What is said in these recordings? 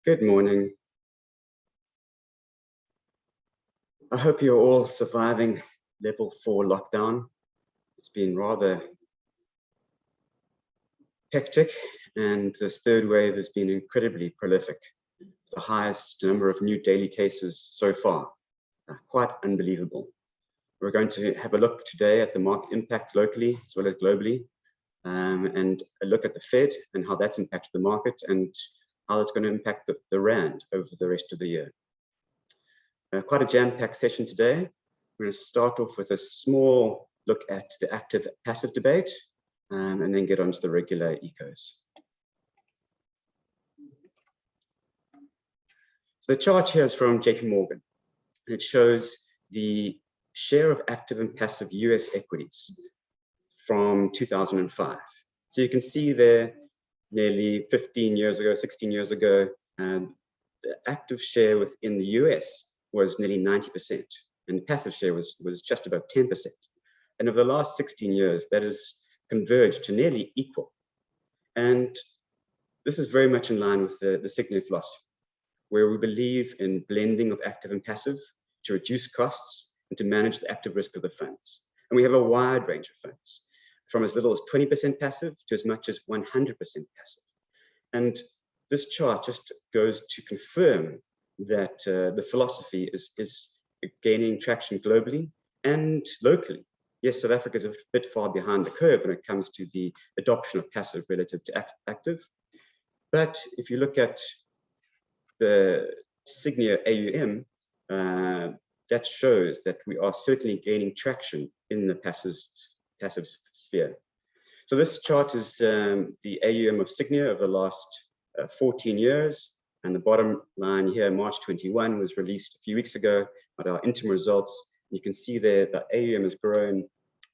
Good morning. I hope you're all surviving level 4 lockdown. It's been rather hectic, and this third wave has been incredibly prolific. The highest number of new daily cases so far. Quite unbelievable. We're going to have a look today at the market impact locally as well as globally, and a look at the Fed and how that's impacted the market and how it's going to impact the Rand over the rest of the year. Quite a jam-packed session today. We're going to start off with a small look at the active-passive debate, and then get on to the regular ecos. So the chart here is from JP Morgan. It shows the share of active and passive US equities from 2005. So you can see there, nearly 15 years ago, 16 years ago, the active share within the US was nearly 90%, and the passive share was just about 10%. And over the last 16 years, that has converged to nearly equal. And this is very much in line with the Sygnia philosophy, where we believe in blending of active and passive to reduce costs and to manage the active risk of the funds. And we have a wide range of funds, from as little as 20% passive to as much as 100% passive. And this chart just goes to confirm that the philosophy is gaining traction globally and locally. Yes, South Africa is a bit far behind the curve when it comes to the adoption of passive relative to active. But if you look at the Sygnia AUM, that shows that we are certainly gaining traction in the passive sphere. So this chart is the AUM of Sygnia over the last 14 years. And the bottom line here, March 21, was released a few weeks ago at our interim results. You can see there that AUM has grown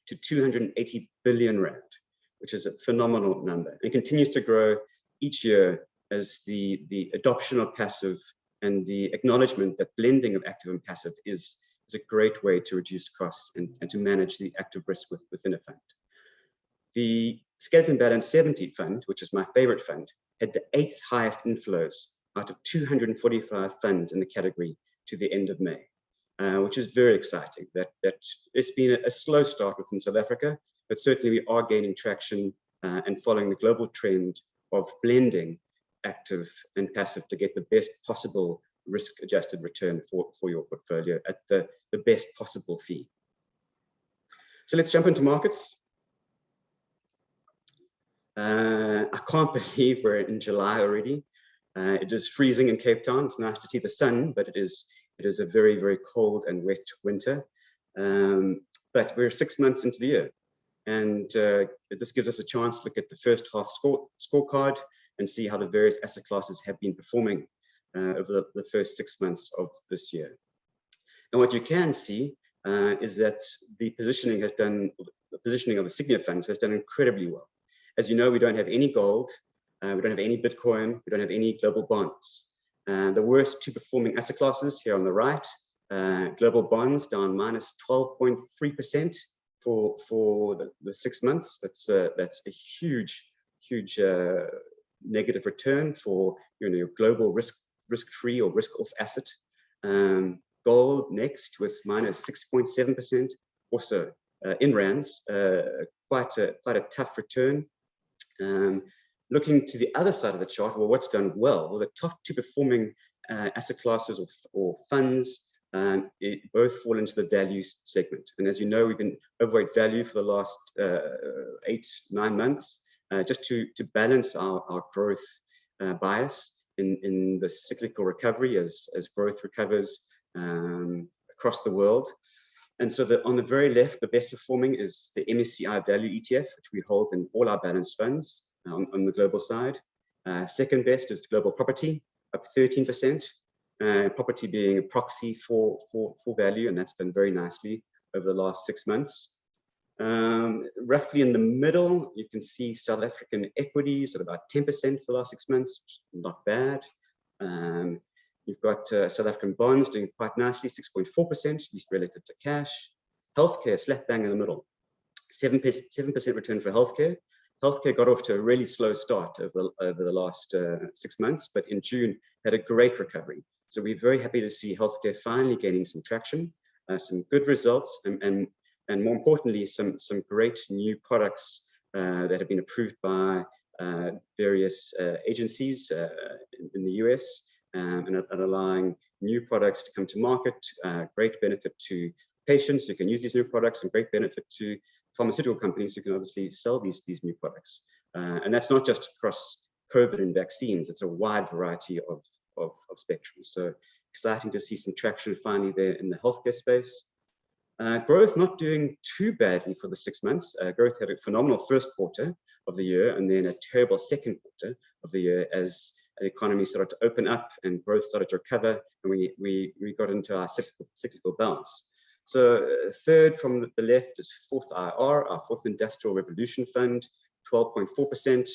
to 280 billion Rand, which is a phenomenal number, and continues to grow each year as the adoption of passive and the acknowledgement that blending of active and passive is a great way to reduce costs and to manage the active risk within a fund. The Skeleton Balance 70 fund, which is my favorite fund, had the 8th highest inflows out of 245 funds in the category to the end of May, which is very exciting. That it's been a slow start within South Africa, but certainly we are gaining traction and following the global trend of blending active and passive to get the best possible risk-adjusted return for your portfolio at the best possible fee. So let's jump into markets. I can't believe we're in July already. It is freezing in Cape Town. It's nice to see the sun, but it is a very, very cold and wet winter. But we're 6 months into the year, and this gives us a chance to look at the first half scorecard and see how the various asset classes have been performing over the first 6 months of this year. And what you can see is that the positioning of the Sygnia funds has done incredibly well. As you know, we don't have any gold, we don't have any Bitcoin, we don't have any global bonds. The worst two performing asset classes here on the right, global bonds down minus 12.3% for the 6 months. That's a huge negative return for your global risk-free or risk-off asset. Gold next with minus 6.7%, also in rands, quite a tough return. Looking to the other side of the chart, well, what's done well? Well, the top two performing asset classes or funds both fall into the value segment. And as you know, we've been overweight value for the last 8-9 months, just to balance our growth bias in the cyclical recovery as growth recovers across the world. And so on the very left, the best performing is the MSCI Value ETF, which we hold in all our balanced funds on the global side. Second best is global property, up 13%. Property being a proxy for value, and that's done very nicely over the last 6 months. Roughly in the middle, you can see South African equities at about 10% for the last 6 months, which is not bad. You've got South African bonds doing quite nicely, 6.4%, at least relative to cash. Healthcare, slap bang in the middle, 7% return for healthcare. Healthcare got off to a really slow start over the last 6 months, but in June had a great recovery. So we're very happy to see healthcare finally gaining some traction, some good results, and more importantly, some great new products that have been approved by various agencies in the US, and allowing new products to come to market. Great benefit to patients who can use these new products, and great benefit to pharmaceutical companies who can obviously sell these new products. And that's not just across COVID and vaccines, it's a wide variety of spectrum. So exciting to see some traction finally there in the healthcare space. Growth not doing too badly for the 6 months. Growth had a phenomenal first quarter of the year, and then a terrible second quarter of the year as the economy started to open up and growth started to recover, and we got into our cyclical bounce. So third from the left is fourth IR, our fourth industrial revolution fund, 12.4%,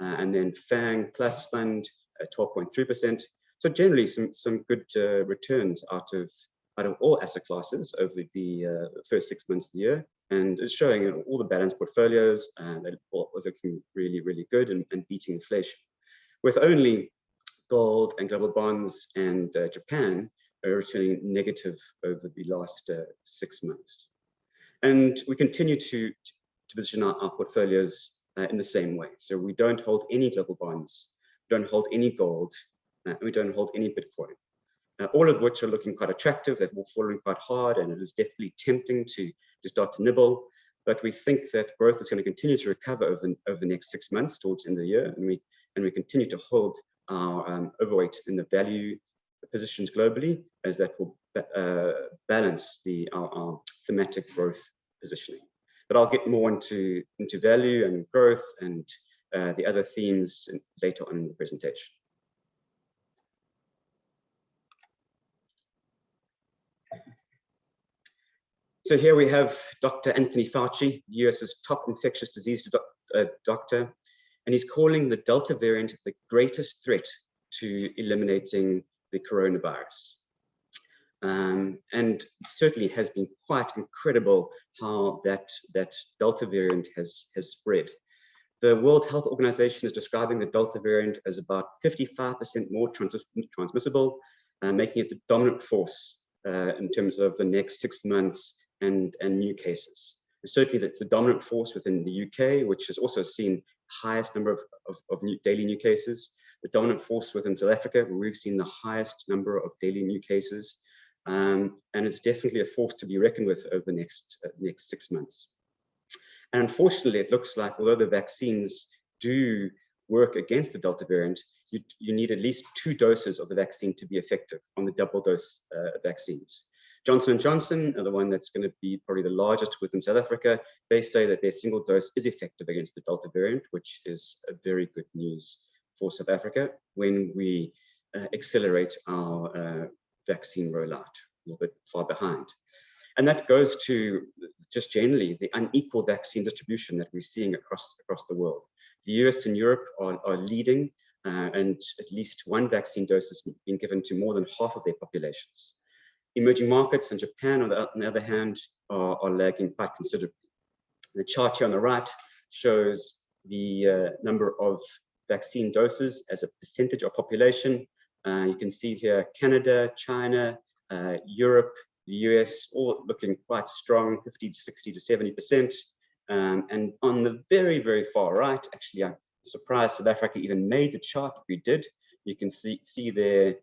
and then FANG plus fund, 12.3%. So generally some good returns out of all asset classes over the first 6 months of the year, and it's showing all the balanced portfolios, and they're all looking really, really good and beating inflation. With only gold and global bonds and Japan returning negative over the last 6 months. And we continue to position our portfolios in the same way. So we don't hold any global bonds, we don't hold any gold, and we don't hold any Bitcoin. All of which are looking quite attractive. They've all fallen quite hard, and it is definitely tempting to start to nibble. But we think that growth is going to continue to recover over the next 6 months towards the end of the year, and we continue to hold our overweight in the value positions globally, as that will balance our thematic growth positioning. But I'll get more into value and growth and the other themes later on in the presentation. So here we have Dr. Anthony Fauci, the US's top infectious disease doctor, and he's calling the Delta variant the greatest threat to eliminating the coronavirus. And certainly has been quite incredible how that Delta variant has spread. The World Health Organization is describing the Delta variant as about 55% more transmissible, making it the dominant force in terms of the next 6 months and new cases. And certainly that's the dominant force within the UK, which has also seen highest number of daily new cases. The dominant force within South Africa, where we've seen the highest number of daily new cases. And it's definitely a force to be reckoned with over the next 6 months. And unfortunately, it looks like although the vaccines do work against the Delta variant, you need at least 2 doses of the vaccine to be effective on the double dose vaccines. Johnson & Johnson are the one that's going to be probably the largest within South Africa. They say that their single dose is effective against the Delta variant, which is a very good news for South Africa when we accelerate our vaccine rollout, a little bit far behind. And that goes to just generally the unequal vaccine distribution that we're seeing across the world. The US and Europe are leading, and at least 1 vaccine dose has been given to more than half of their populations. Emerging markets and Japan, on the other hand, are lagging quite considerably. The chart here on the right shows the number of vaccine doses as a percentage of population. You can see here Canada, China, Europe, the US, all looking quite strong, 50 to 60 to 70%. And on the very, very far right, actually, I'm surprised South Africa even made the chart. We did. You can see there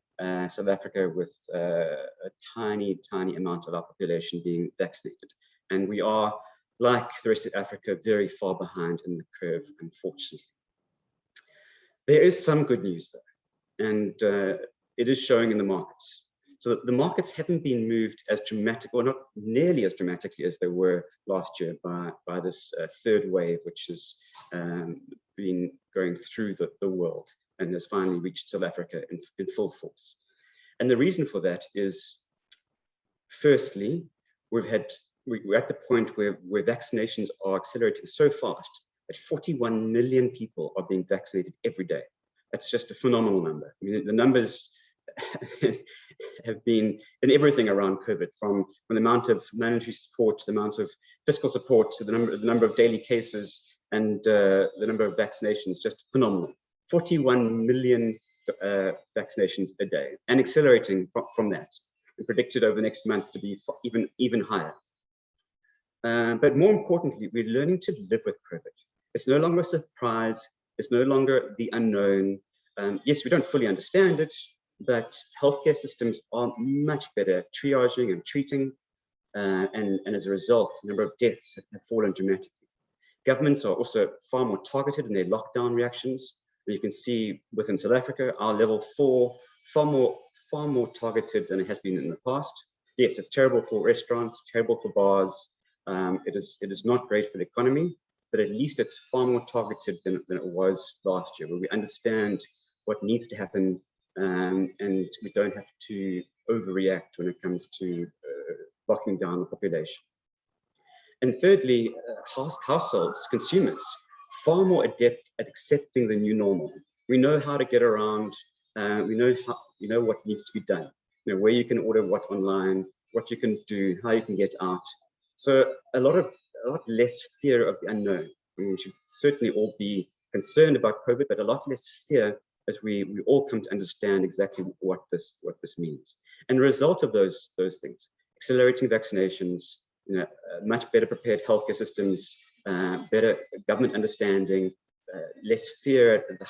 South Africa with a tiny amount of our population being vaccinated. And we are, like the rest of Africa, very far behind in the curve, unfortunately. There is some good news though, and it is showing in the markets. So the markets haven't been moved as dramatic, or not nearly as dramatically as they were last year by this third wave, which has been going through the world and has finally reached South Africa in full force. And the reason for that is, firstly, we're at the point where vaccinations are accelerating so fast that 41 million people are being vaccinated every day. That's just a phenomenal number. I mean, the numbers have been in everything around COVID, from the amount of monetary support to the amount of fiscal support to the number of daily cases and the number of vaccinations, just phenomenal. 41 million vaccinations a day, and accelerating from that, and predicted over the next month to be even higher. But more importantly, we're learning to live with COVID. It's no longer a surprise. It's no longer the unknown. Yes, we don't fully understand it, but healthcare systems are much better at triaging and treating, and as a result, the number of deaths have fallen dramatically. Governments are also far more targeted in their lockdown reactions. You can see within South Africa, our level 4, far more targeted than it has been in the past. Yes, it's terrible for restaurants, terrible for bars. It is not great for the economy, but at least it's far more targeted than it was last year, where we understand what needs to happen, and we don't have to overreact when it comes to locking down the population. And thirdly, households, consumers, far more adept at accepting the new normal. We know how to get around. We know what needs to be done. You know, where you can order what online, what you can do, how you can get out. So a lot less fear of the unknown. I mean, we should certainly all be concerned about COVID, but a lot less fear as we all come to understand exactly what this means. And the result of those things, accelerating vaccinations, you know, much better prepared healthcare systems, better government understanding, less fear at the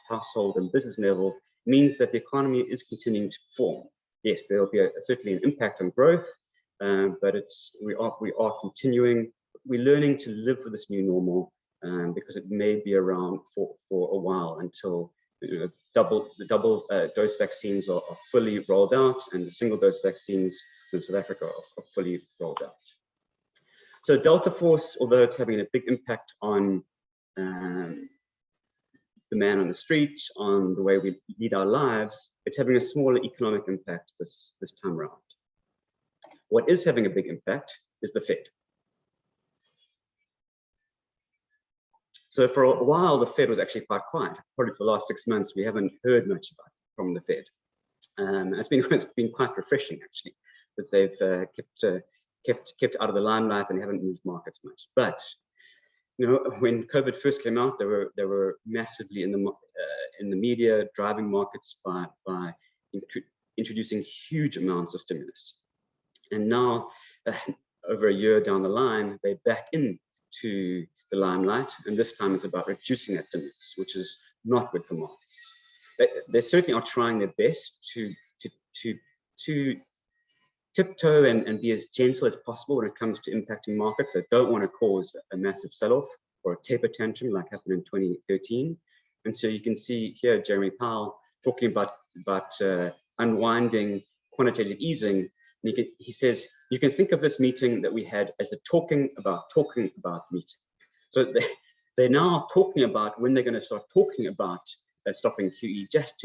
household and business level, means that the economy is continuing to perform. Yes, there will be certainly an impact on growth, but we are continuing. We're learning to live with this new normal, because it may be around for a while until the double dose vaccines are fully rolled out, and the single dose vaccines in South Africa are fully rolled out. So Delta Force, although it's having a big impact on the man on the street, on the way we lead our lives, it's having a smaller economic impact this time around. What is having a big impact is the Fed. So for a while, the Fed was actually quite quiet. Probably for the last 6 months, we haven't heard much from the Fed. It's been quite refreshing, actually, that they've kept out of the limelight and haven't moved markets much. But you know, when COVID first came out, they were massively in the media, driving markets by introducing huge amounts of stimulus. And now, over a year down the line, they're back into the limelight, and this time it's about reducing that stimulus, which is not good for markets. They certainly are trying their best to tiptoe and be as gentle as possible when it comes to impacting markets. They don't want to cause a massive sell-off or a taper tantrum like happened in 2013. And so you can see here Jeremy Powell talking about unwinding quantitative easing. And he says, you can think of this meeting that we had as a talking about meeting. So they're now talking about when they're going to start talking about stopping QE, just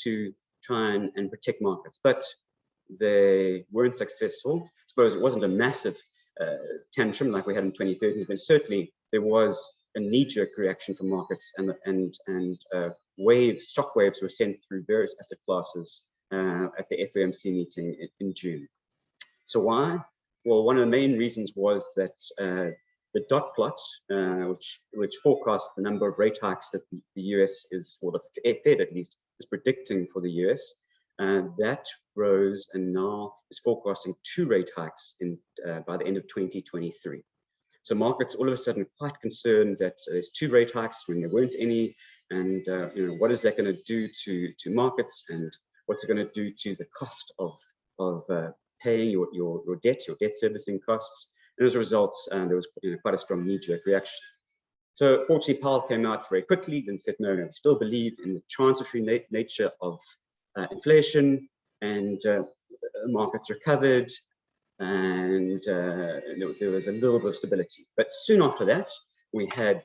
to try and protect markets. But they weren't successful. I suppose it wasn't a massive tantrum like we had in 2013, but certainly there was a knee-jerk reaction from markets, and shock waves were sent through various asset classes at the FOMC meeting in June. So why? Well, one of the main reasons was that the dot plot, which forecasts the number of rate hikes that the US is, or the Fed at least, is predicting for the US, that rose and now is forecasting 2 rate hikes by the end of 2023. So markets all of a sudden quite concerned that there's 2 rate hikes when there weren't any, and you know, what is that going to do to markets, and what's it going to do to the cost of paying your debt servicing costs. And as a result, there was quite a strong knee-jerk reaction. So fortunately, Powell came out very quickly and said, no, we still believe in the transitory nature of inflation, and markets recovered, and there was a little bit of stability. But soon after that, we had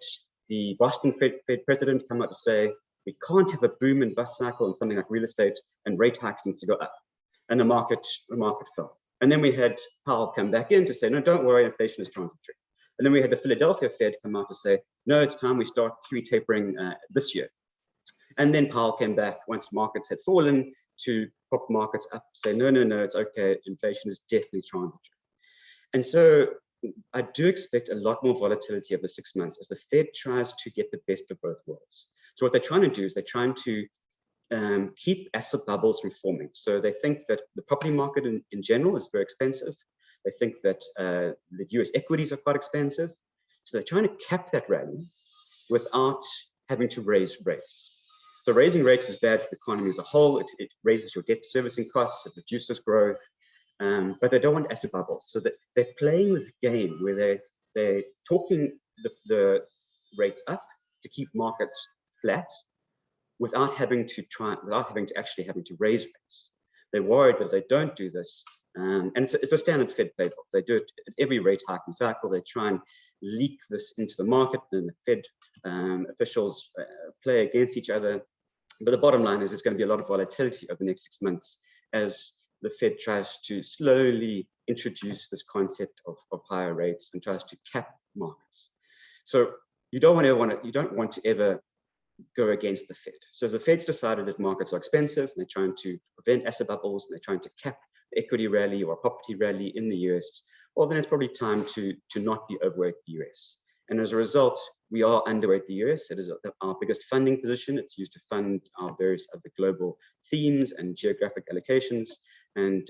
the Boston Fed president come out to say, we can't have a boom and bust cycle in something like real estate, and rate hikes need to go up. And the market fell. And then we had Powell come back in to say, no, don't worry, inflation is transitory. And then we had the Philadelphia Fed come out to say, no, it's time we start QE tapering this year. And then Powell came back once markets had fallen to prop markets up, say, no, no, no, it's okay, inflation is definitely transitory. And so I do expect a lot more volatility over the 6 months as the Fed tries to get the best of both worlds. So what they're trying to do is they're trying to keep asset bubbles from forming. So they think that the property market in general is very expensive. They think that the US equities are quite expensive. So they're trying to cap that rally without having to raise rates. So raising rates is bad for the economy as a whole. It raises your debt servicing costs, it reduces growth, but they don't want asset bubbles. So that they're playing this game where they're talking the rates up to keep markets flat without having to actually raise rates. They're worried that if they don't do this, and it's a standard Fed playbook. They do it at every rate hiking cycle. They try and leak this into the market, and the Fed officials play against each other. But the bottom line is there's going to be a lot of volatility over the next 6 months as the Fed tries to slowly introduce this concept of higher rates and tries to cap markets. So you don't want to ever go against the Fed. So if the Fed's decided that markets are expensive, and they're trying to prevent asset bubbles, and they're trying to cap the equity rally or property rally in the US, well, then it's probably time to not be overweight the US. And as a result, we are underweight the US. It is our biggest funding position. It's used to fund our various other global themes and geographic allocations. And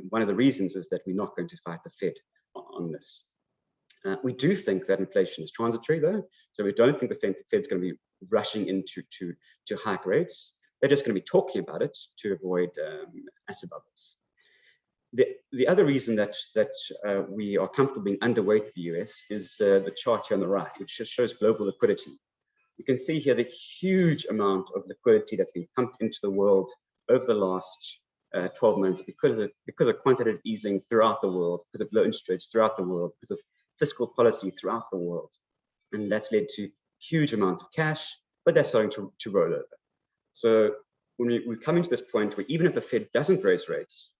one of the reasons is that we're not going to fight the Fed on this. We do think that inflation is transitory, though. So we don't think the Fed's going to be rushing into to hike rates. They're just going to be talking about it to avoid asset bubbles. The other reason that we are comfortable being underweight the US is the chart here on the right, which just shows global liquidity. You can see here the huge amount of liquidity that's been pumped into the world over the last 12 months because of quantitative easing throughout the world, because of low interest rates throughout the world, because of fiscal policy throughout the world. And that's led to huge amounts of cash, but they're starting to roll over. So when we're coming to this point where even if the Fed doesn't raise rates,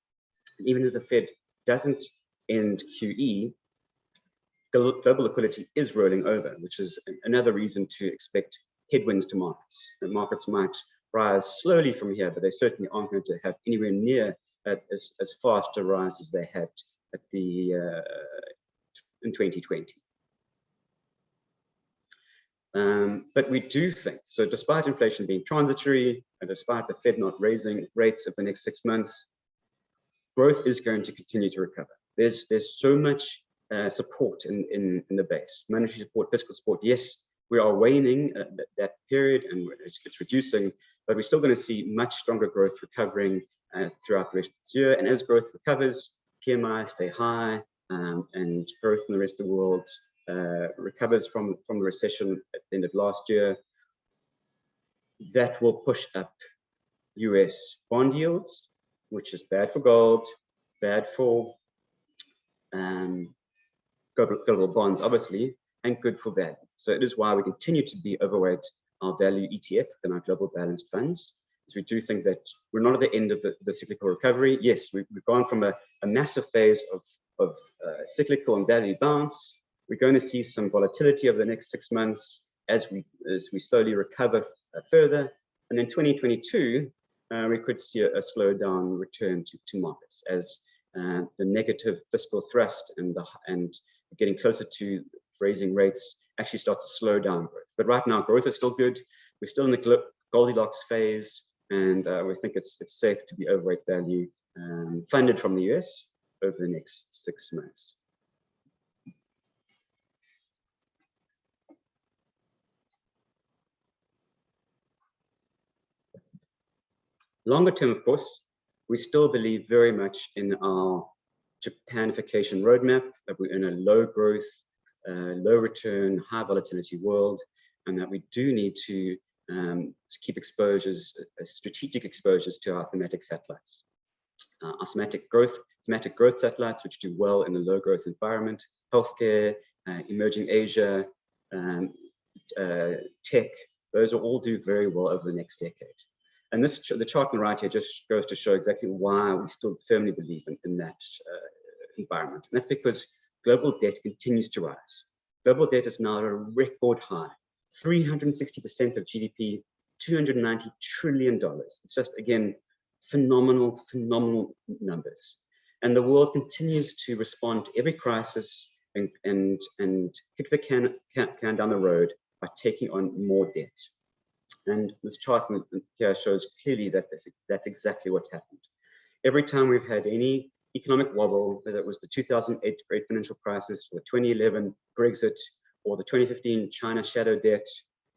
and even if the Fed doesn't end QE, global liquidity is rolling over, which is another reason to expect headwinds to markets. And markets might rise slowly from here, but they certainly aren't going to have anywhere near as fast a rise as they had at in 2020. But we do think, so despite inflation being transitory, and despite the Fed not raising rates over the next 6 months, growth is going to continue to recover. There's so much support in the base, monetary support, fiscal support. Yes, we are waning that period and it's reducing, but we're still going to see much stronger growth recovering throughout the rest of this year. And as growth recovers, PMI stay high, and growth in the rest of the world recovers from the recession at the end of last year. That will push up US bond yields, which is bad for gold, bad for global bonds, obviously, and good for value. So it is why we continue to be overweight our value ETF within our global balanced funds. So we do think that we're not at the end of the cyclical recovery. Yes, we've gone from a massive phase of cyclical and value bounce. We're going to see some volatility over the next 6 months as we slowly recover further. And then 2022, we could see a slowdown return to markets as the negative fiscal thrust and getting closer to raising rates actually starts to slow down growth. But right now, growth is still good. We're still in the Goldilocks phase, and we think it's safe to be overweight value funded from the US over the next 6 months. Longer term, of course, we still believe very much in our Japanification roadmap, that we're in a low growth, low return, high volatility world, and that we do need to keep exposures, strategic exposures to our thematic satellites. Our thematic growth satellites, which do well in a low growth environment, healthcare, emerging Asia, tech, those will all do very well over the next decade. And the chart on the right here just goes to show exactly why we still firmly believe in that environment. And that's because global debt continues to rise. Global debt is now at a record high, 360% of GDP, $290 trillion. It's just, again, phenomenal numbers. And the world continues to respond to every crisis and kick the can down the road by taking on more debt. And this chart here shows clearly that that's exactly what's happened. Every time we've had any economic wobble, whether it was the 2008 great financial crisis, or the 2011 Brexit, or the 2015 China shadow debt,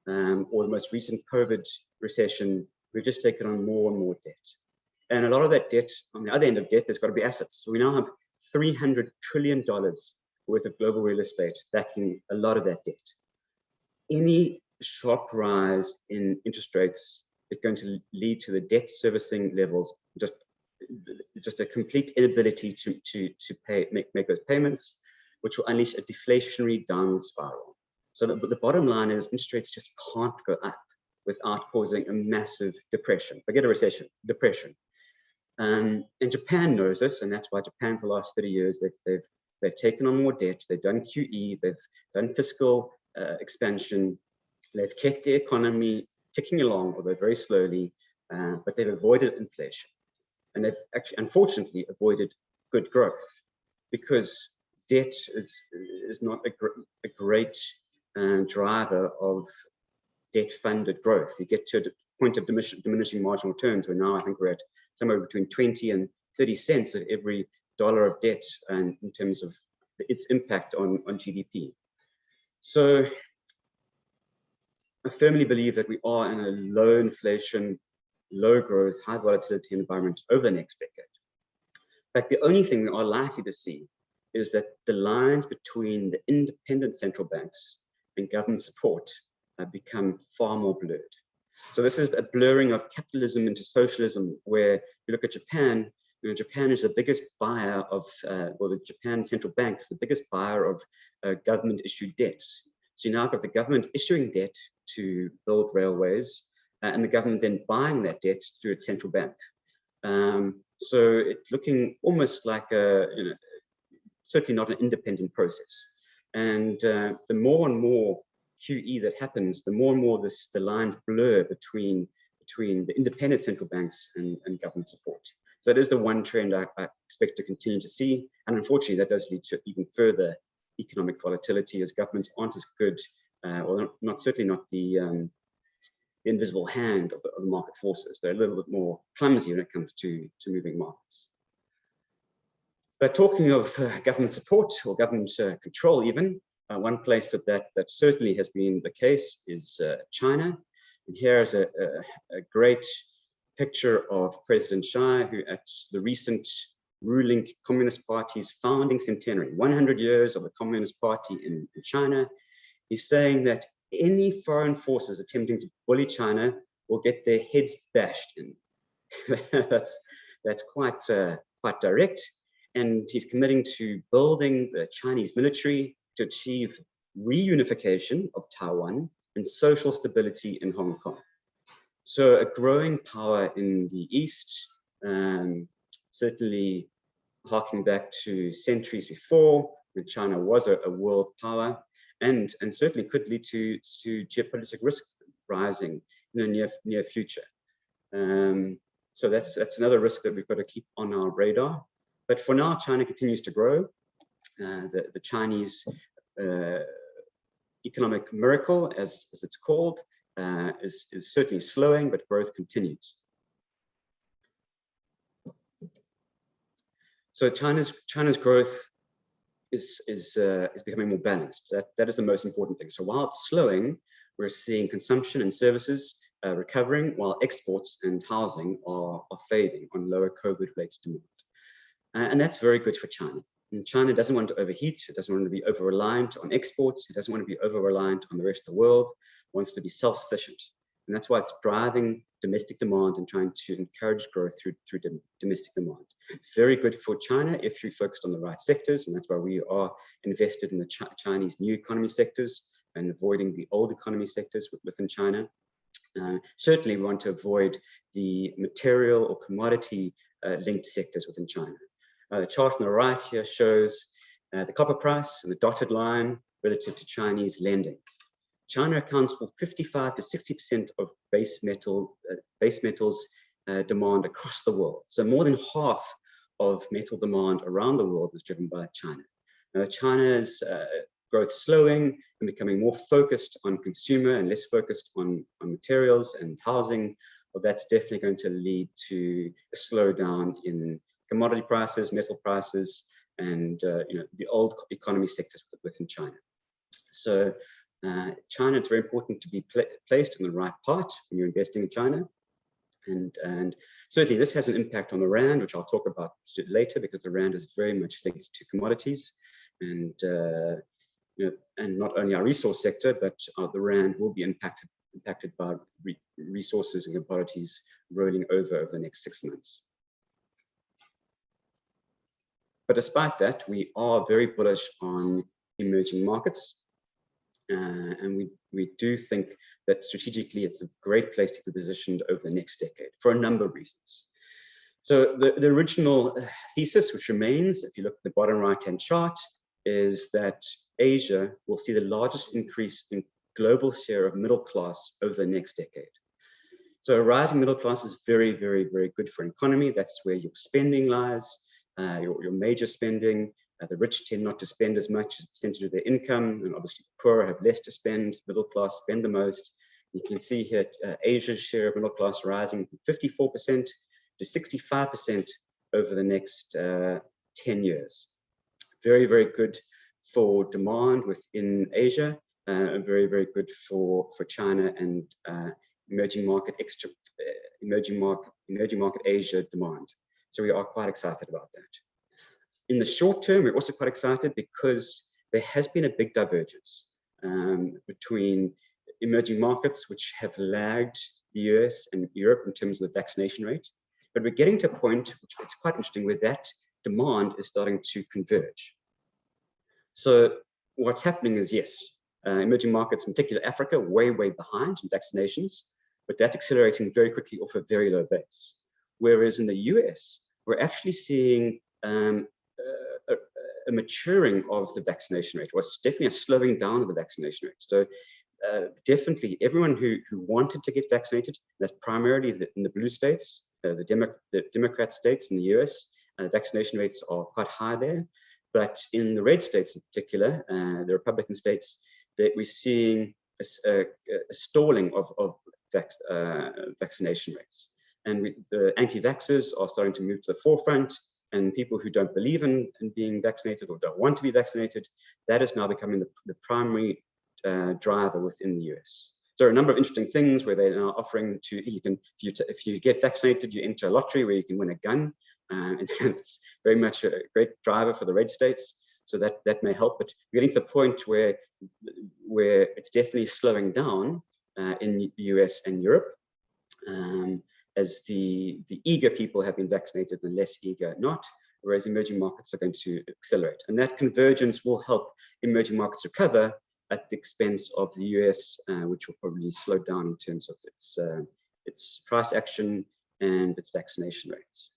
or the most recent COVID recession, we've just taken on more and more debt. And a lot of that debt, on the other end of debt, there's got to be assets. So we now have $300 trillion worth of global real estate backing a lot of that debt. Any sharp rise in interest rates is going to lead to the debt servicing levels just a complete inability to make those payments, which will unleash a deflationary downward spiral. So the bottom line is interest rates just can't go up without causing a massive depression. Forget a recession, depression. And Japan knows this, and that's why Japan for the last 30 years, they've taken on more debt, they've done QE, they've done fiscal expansion, they've kept the economy ticking along, although very slowly, but they've avoided inflation. And they've actually, unfortunately, avoided good growth, because debt is not a great driver of debt-funded growth. You get to a point of diminishing marginal returns, where now I think we're at somewhere between 20 and 30 cents of every dollar of debt, and in terms of its impact on GDP. So I firmly believe that we are in a low inflation, low growth, high volatility environment over the next decade. In fact, the only thing we are likely to see is that the lines between the independent central banks and government support become far more blurred. So this is a blurring of capitalism into socialism, where you look at Japan. Japan is the biggest buyer of, well, the Japan Central Bank is the biggest buyer of government-issued debts. So you now got the government issuing debt to build railways, and the government then buying that debt through its central bank. So it's looking almost like certainly not an independent process. And the more and more QE that happens, the more and more the lines blur between the independent central banks and government support. So that is the one trend I expect to continue to see. And unfortunately, that does lead to even further economic volatility, as governments aren't as good, or certainly not the invisible hand of the market forces. They're a little bit more clumsy when it comes to moving markets. But talking of government support or government control, even one place that certainly has been the case is China. And here is a great picture of President Xi, who at the recent ruling Communist Party's founding centenary, 100 years of the Communist Party in China, he's saying that any foreign forces attempting to bully China will get their heads bashed in. that's quite direct, and he's committing to building the Chinese military to achieve reunification of Taiwan and social stability in Hong Kong. So a growing power in the East, certainly harking back to centuries before, when China was a world power, and certainly could lead to geopolitical risk rising in the near future. So that's another risk that we've got to keep on our radar. But for now, China continues to grow. The Chinese economic miracle, as it's called, is certainly slowing, but growth continues. So China's growth is becoming more balanced. That is the most important thing. So while it's slowing, we're seeing consumption and services recovering, while exports and housing are fading on lower COVID-related demand. And that's very good for China. And China doesn't want to overheat. It doesn't want to be over-reliant on exports. It doesn't want to be over-reliant on the rest of the world. It wants to be self-sufficient. And that's why it's driving domestic demand and trying to encourage growth through domestic demand. It's very good for China if you're focused on the right sectors, and that's why we are invested in the Chinese new economy sectors and avoiding the old economy sectors within China. Certainly, we want to avoid the material or commodity linked sectors within China. The chart on the right here shows the copper price and the dotted line relative to Chinese lending. China accounts for 55 to 60% of base metals demand across the world. So more than half of metal demand around the world is driven by China. Now, China's growth slowing and becoming more focused on consumer and less focused on materials and housing, well, that's definitely going to lead to a slowdown in commodity prices, metal prices, and the old economy sectors within China. So China, it's very important to be placed in the right part when you're investing in China. And certainly this has an impact on the rand, which I'll talk about later, because the rand is very much linked to commodities, and and not only our resource sector, but the rand will be impacted by resources and commodities rolling over the next 6 months. But despite that, we are very bullish on emerging markets. And we do think that strategically it's a great place to be positioned over the next decade for a number of reasons. So the original thesis, which remains, if you look at the bottom right-hand chart, is that Asia will see the largest increase in global share of middle class over the next decade. So a rising middle class is very, very, very good for an economy. That's where your spending lies, your major spending. The rich tend not to spend as much as a percentage of their income, and obviously the poor have less to spend. Middle class spend the most. You can see here Asia's share of middle class rising from 54% to 65% over the next 10 years. Very, very good for demand within Asia, and very, very good for China and emerging market Asia demand. So we are quite excited about that. In the short term, we're also quite excited because there has been a big divergence between emerging markets, which have lagged the US and Europe in terms of the vaccination rate. But we're getting to a point, which is quite interesting, where that demand is starting to converge. So what's happening is, yes, emerging markets, in particular Africa, way, way behind in vaccinations, but that's accelerating very quickly off a very low base. Whereas in the US, we're actually seeing a maturing of the vaccination rate, was definitely a slowing down of the vaccination rate. So definitely everyone who wanted to get vaccinated, that's primarily in the blue states, the Democrat states in the US, vaccination rates are quite high there. But in the red states in particular, the Republican states, that we're seeing a stalling of vaccination rates. And the anti-vaxxers are starting to move to the forefront, and people who don't believe in being vaccinated or don't want to be vaccinated, that is now becoming the primary driver within the US. So there are a number of interesting things where they're now offering if you get vaccinated, you enter a lottery where you can win a gun. And it's very much a great driver for the red states. So that may help, but we're getting to the point where it's definitely slowing down in the US and Europe, as the eager people have been vaccinated and less eager not, whereas emerging markets are going to accelerate. And that convergence will help emerging markets recover at the expense of the US, which will probably slow down in terms of its price action and its vaccination rates.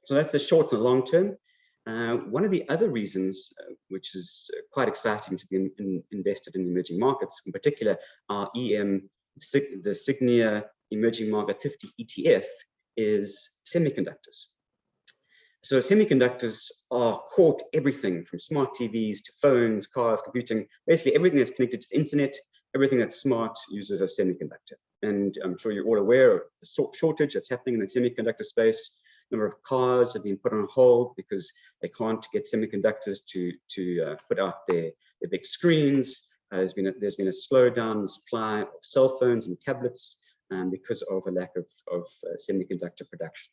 So that's the short and long term. One of the other reasons, which is quite exciting to be invested in emerging markets, in particular our the Sygnia Emerging Market 50 ETF, is semiconductors. So semiconductors are core to everything from smart TVs to phones, cars, computing. Basically everything that's connected to the internet, everything that's smart uses a semiconductor. And I'm sure you're all aware of the shortage that's happening in the semiconductor space. Number of cars have been put on hold because they can't get semiconductors to put out their big screens. There's been a slowdown in the supply of cell phones and tablets because of a lack of semiconductor production.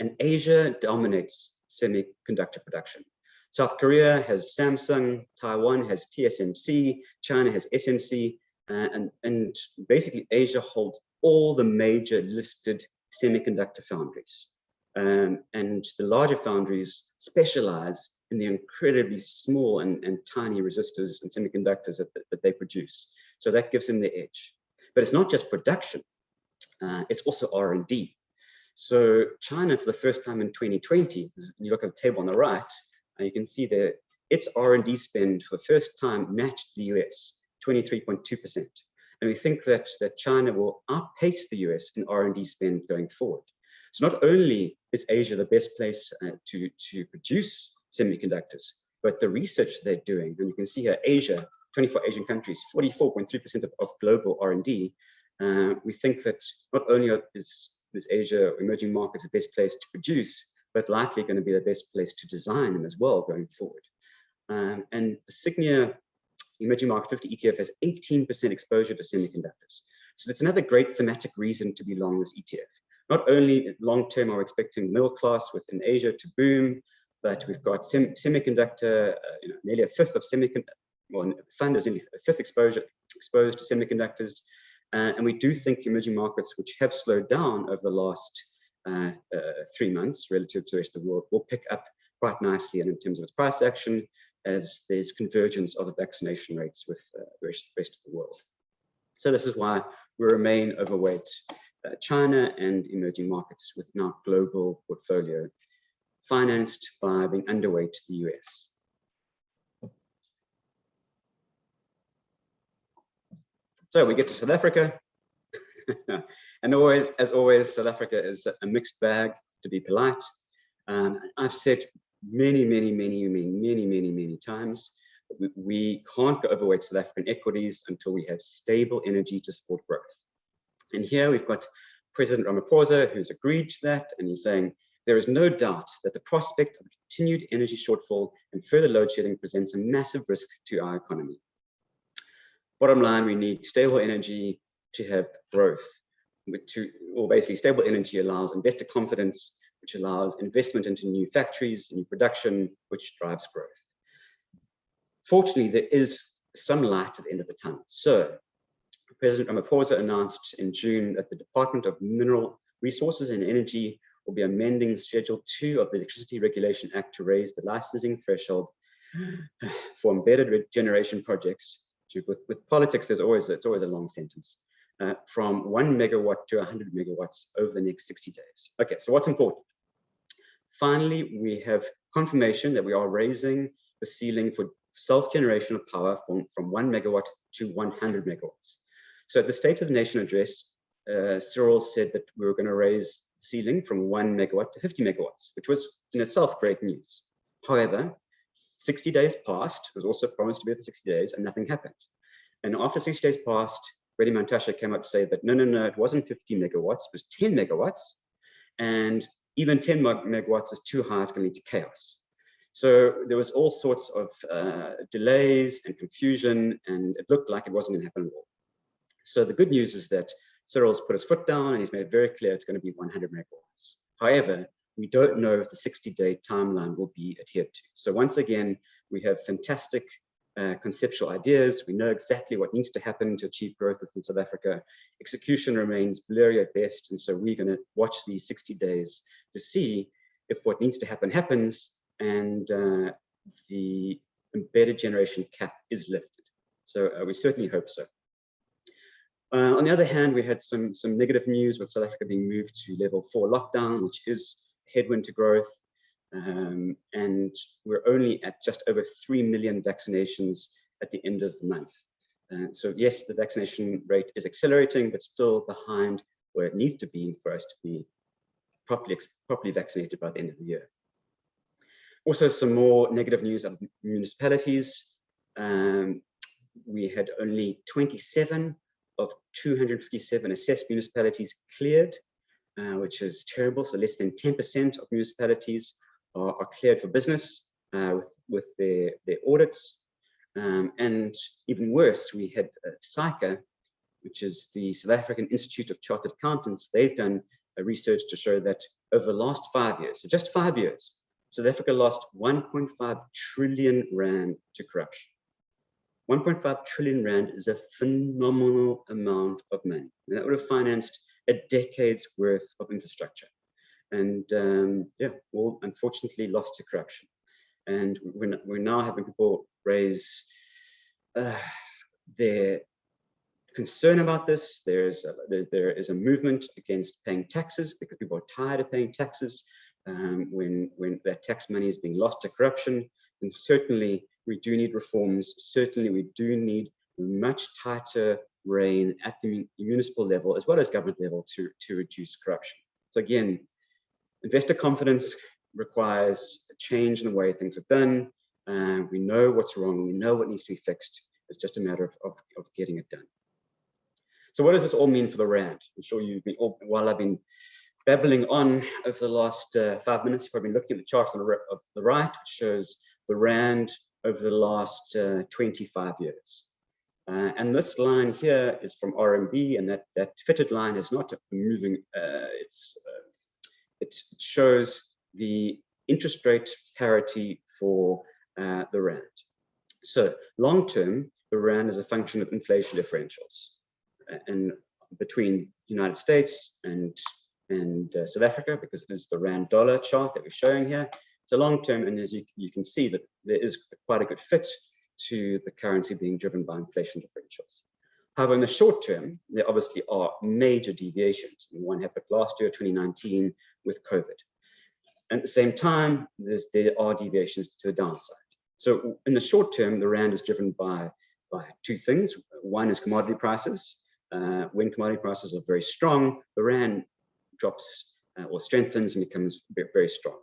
And Asia dominates semiconductor production. South Korea has Samsung, Taiwan has TSMC, China has SMC, and basically Asia holds all the major listed semiconductor foundries. And the larger foundries specialize in the incredibly small and tiny resistors and semiconductors that they produce. So that gives them the edge. But it's not just production, it's also R&D. So China, for the first time in 2020, you look at the table on the right, and you can see that its R&D spend for the first time matched the US, 23.2%. And we think that China will outpace the US in R&D spend going forward. So not only is Asia the best place to produce semiconductors, but the research they're doing, and you can see here, Asia, 24 Asian countries, 44.3% of global R&D. We think that not only is Asia, emerging markets, the best place to produce, but likely going to be the best place to design them as well going forward. And the Sygnia Emerging Market 50 ETF has 18% exposure to semiconductors. So that's another great thematic reason to be long this ETF. Not only long term are we expecting middle class within Asia to boom, but we've got semiconductor, nearly a fifth of fund is nearly a fifth exposed to semiconductors. And we do think emerging markets, which have slowed down over the last 3 months relative to the rest of the world, will pick up quite nicely and in terms of its price action, as there's convergence of the vaccination rates with the rest of the world. So this is why we remain overweight China and emerging markets within our global portfolio, financed by being underweight the US. So we get to South Africa. And as always, South Africa is a mixed bag, to be polite. I've said many times, we can't go overweight South African equities until we have stable energy to support growth. And here we've got President Ramaphosa, who's agreed to that, and he's saying, there is no doubt that the prospect of continued energy shortfall and further load shedding presents a massive risk to our economy. Bottom line, we need stable energy to have growth, or basically stable energy allows investor confidence, which allows investment into new factories, new production, which drives growth. Fortunately, there is some light at the end of the tunnel. So President Ramaphosa announced in June that the Department of Mineral Resources and Energy will be amending Schedule 2 of the Electricity Regulation Act to raise the licensing threshold for embedded generation projects. With politics, it's always a long sentence. From 1 megawatt to 100 megawatts over the next 60 days. Okay, so what's important? Finally, we have confirmation that we are raising the ceiling for self-generation of power from 1 megawatt to 100 megawatts. So at the State of the Nation address, Cyril said that we were going to raise the ceiling from 1 megawatt to 50 megawatts, which was in itself great news. However, 60 days passed, it was also promised to be at the 60 days, and nothing happened. And after 60 days passed, Reddy Mantashe came up to say that no, it wasn't 50 megawatts, it was 10 megawatts. And even 10 megawatts is too high, it's going to lead to chaos. So there was all sorts of delays and confusion, and it looked like it wasn't going to happen at all. So the good news is that Cyril's put his foot down and he's made it very clear it's going to be 100 megawatts. However, we don't know if the 60-day timeline will be adhered to. So once again, we have fantastic conceptual ideas. We know exactly what needs to happen to achieve growth within South Africa. Execution remains blurry at best, and so we're going to watch these 60 days to see if what needs to happen happens and the embedded generation cap is lifted. So we certainly hope so. On the other hand, we had some negative news with South Africa being moved to level 4 lockdown, which is a headwind to growth. And we're only at just over 3 million vaccinations at the end of the month. So yes, the vaccination rate is accelerating, but still behind where it needs to be for us to be properly vaccinated by the end of the year. Also, some more negative news out of municipalities. We had only 27 of 257 assessed municipalities cleared, which is terrible. So less than 10% of municipalities are cleared for business with their audits. And even worse, we had SAICA, which is the South African Institute of Chartered Accountants. They've done research to show that over the last 5 years, so just 5 years, South Africa lost 1.5 trillion rand to corruption. 1.5 trillion rand is a phenomenal amount of money. And that would have financed a decade's worth of infrastructure. And yeah, all unfortunately lost to corruption. And we're now having people raise their concern about this. There is a movement against paying taxes because people are tired of paying taxes when that tax money is being lost to corruption. And certainly we do need reforms. Certainly we do need much tighter rein at the municipal level as well as government level to reduce corruption. So again, investor confidence requires a change in the way things are done. We know what's wrong. We know what needs to be fixed. It's just a matter of getting it done. So what does this all mean for the rand? I'm sure you've been, while I've been babbling on over the last 5 minutes, you've probably been looking at the chart on the right, which shows the rand over the last 25 years. And this line here is from RMB, and that fitted line is not moving. It shows the interest rate parity for the rand. So long term, the rand is a function of inflation differentials, and between the United States and South Africa, because it is the rand dollar chart that we're showing here. So long term, and as you can see that there is quite a good fit to the currency being driven by inflation differentials. However, in the short term, there obviously are major deviations. One happened last year, 2019, with COVID. At the same time, there are deviations to the downside. So in the short term, the rand is driven by two things. One is commodity prices. When commodity prices are very strong, the rand drops or strengthens and becomes very strong.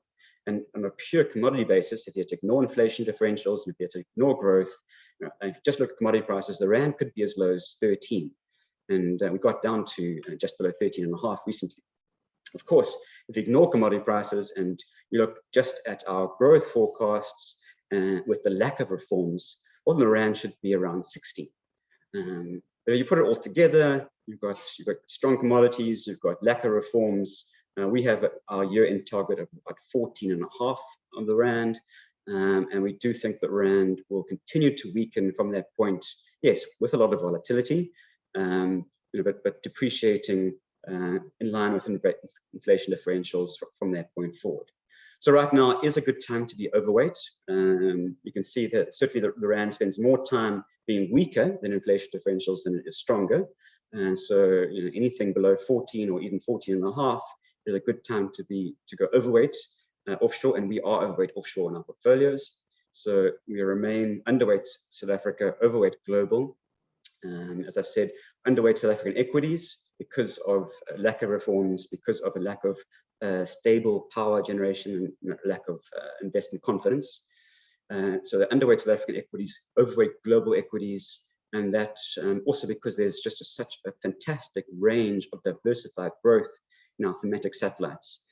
And on a pure commodity basis, if you had to ignore inflation differentials and if you had to ignore growth, and if you just look at commodity prices, the rand could be as low as 13. And we got down to just below 13.5 recently. Of course, if you ignore commodity prices and you look just at our growth forecasts with the lack of reforms, well, the rand should be around 16. But if you put it all together, you've got strong commodities, you've got lack of reforms. We have our year-end target of about 14.5 on the rand, and we do think that rand will continue to weaken from that point. Yes, with a lot of volatility, but depreciating in line with inflation differentials from that point forward. So right now is a good time to be overweight. You can see that certainly the rand spends more time being weaker than inflation differentials than it is stronger. And so anything below 14 or even 14.5 is a good time to go overweight offshore, and we are overweight offshore in our portfolios. So we remain underweight South Africa, overweight global. As I've said, underweight South African equities because of lack of reforms, because of a lack of stable power generation and lack of investment confidence. So the underweight South African equities, overweight global equities, and that also because there's just such a fantastic range of diversified growth in our thematic satellites.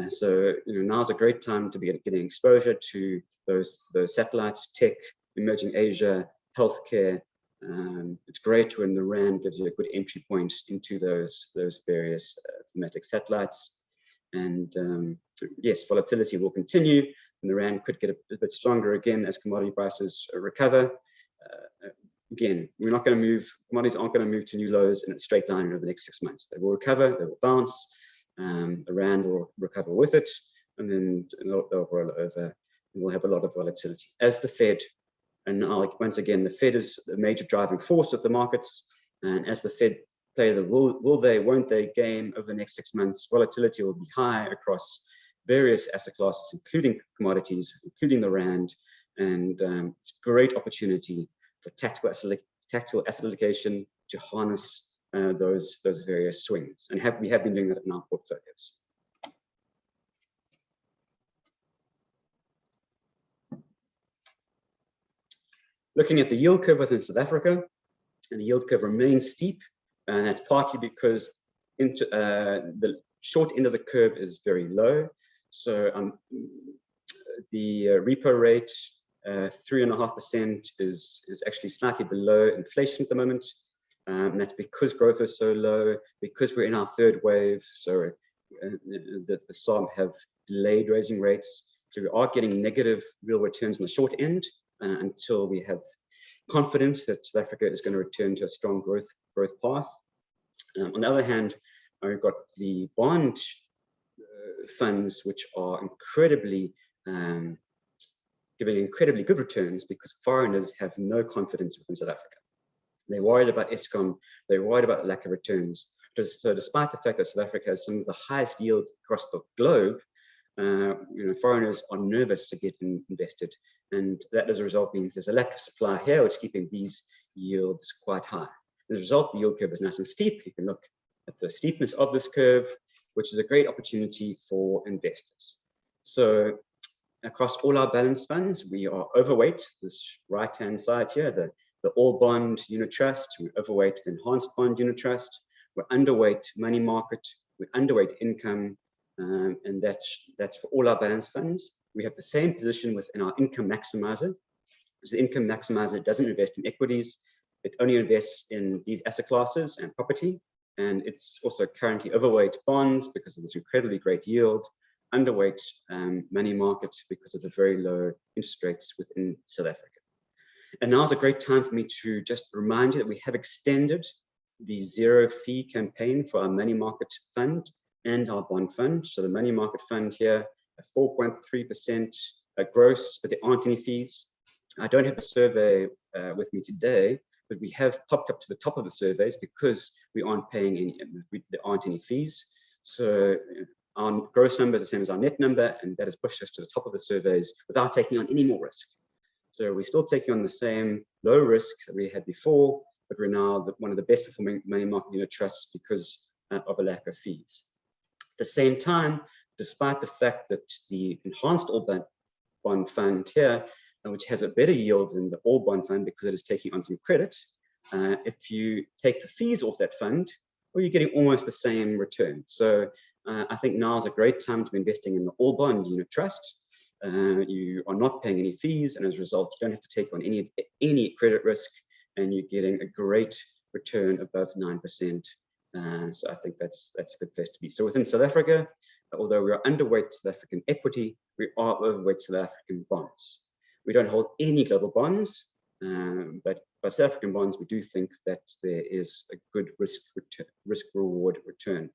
So now's a great time to be getting exposure to those satellites, tech, emerging Asia, healthcare. It's great when the rand gives you a good entry point into those various thematic satellites. And yes, volatility will continue, and the rand could get a bit stronger again as commodity prices recover. Again, we're not going to move, commodities aren't going to move to new lows in a straight line over the next 6 months. They will recover, they will bounce, the rand will recover with it, and then they'll roll over, and we'll have a lot of volatility. As the Fed, and once again, the Fed is the major driving force of the markets, and as the Fed play the will they, won't they game over the next 6 months, volatility will be high across various asset classes, including commodities, including the rand, and it's a great opportunity for tactical asset allocation to harness those various swings, and we have been doing that in our portfolios. Looking at the yield curve within South Africa, and the yield curve remains steep, and that's partly because the short end of the curve is very low. So the repo rate, 3.5% is actually slightly below inflation at the moment. And that's because growth is so low, because we're in our third wave. So the SARB have delayed raising rates. So we are getting negative real returns on the short end until we have confidence that South Africa is going to return to a strong growth path. On the other hand, we've got the bond funds, which are incredibly giving incredibly good returns because foreigners have no confidence within South Africa. They're worried about Eskom, they're worried about lack of returns. So despite the fact that South Africa has some of the highest yields across the globe, foreigners are nervous to get invested, and that as a result means there's a lack of supply here, which is keeping these yields quite high. As a result, the yield curve is nice and steep. You can look at the steepness of this curve, which is a great opportunity for investors. So across all our balanced funds, we are overweight this right-hand side here, the all bond unit trust. We're overweight the enhanced bond unit trust. We're underweight money market. We're underweight income, and that's for all our balanced funds. We have the same position within our income maximizer. So the income maximizer doesn't invest in equities. It only invests in these asset classes and property. And it's also currently overweight bonds because of this incredibly great yield, underweight money market because of the very low interest rates within South Africa. And now's a great time for me to just remind you that we have extended the zero fee campaign for our money market fund and our bond fund. So the money market fund here, a 4.3% gross, but there aren't any fees. I don't have the survey with me today, but we have popped up to the top of the surveys because we aren't paying any, there aren't any fees. So our gross number is the same as our net number, and that has pushed us to the top of the surveys without taking on any more risk. So we're still taking on the same low risk that we had before, but we're now one of the best performing money market unit trusts because of a lack of fees. At the same time, despite the fact that the enhanced all bond fund here, which has a better yield than the all bond fund because it is taking on some credit, if you take the fees off that fund, well, you're getting almost the same return. So I think now is a great time to be investing in the all bond unit trust. You are not paying any fees, and as a result, you don't have to take on any credit risk, and you're getting a great return above 9%. So I think that's a good place to be. So within South Africa, although we are underweight South African equity, we are overweight South African bonds. We don't hold any global bonds, but by South African bonds, we do think that there is a good risk-reward return.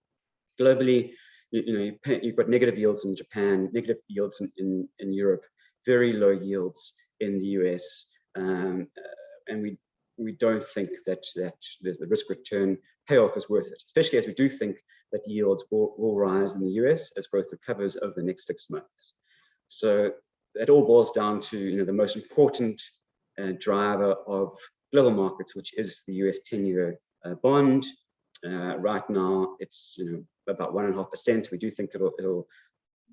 Globally, you've got negative yields in Japan, negative yields in Europe, very low yields in the US, and we don't think that the risk-return payoff is worth it, especially as we do think that yields will rise in the US as growth recovers over the next 6 months. So it all boils down to the most important driver of global markets, which is the US 10-year bond. Right now, it's about 1.5%. We do think it'll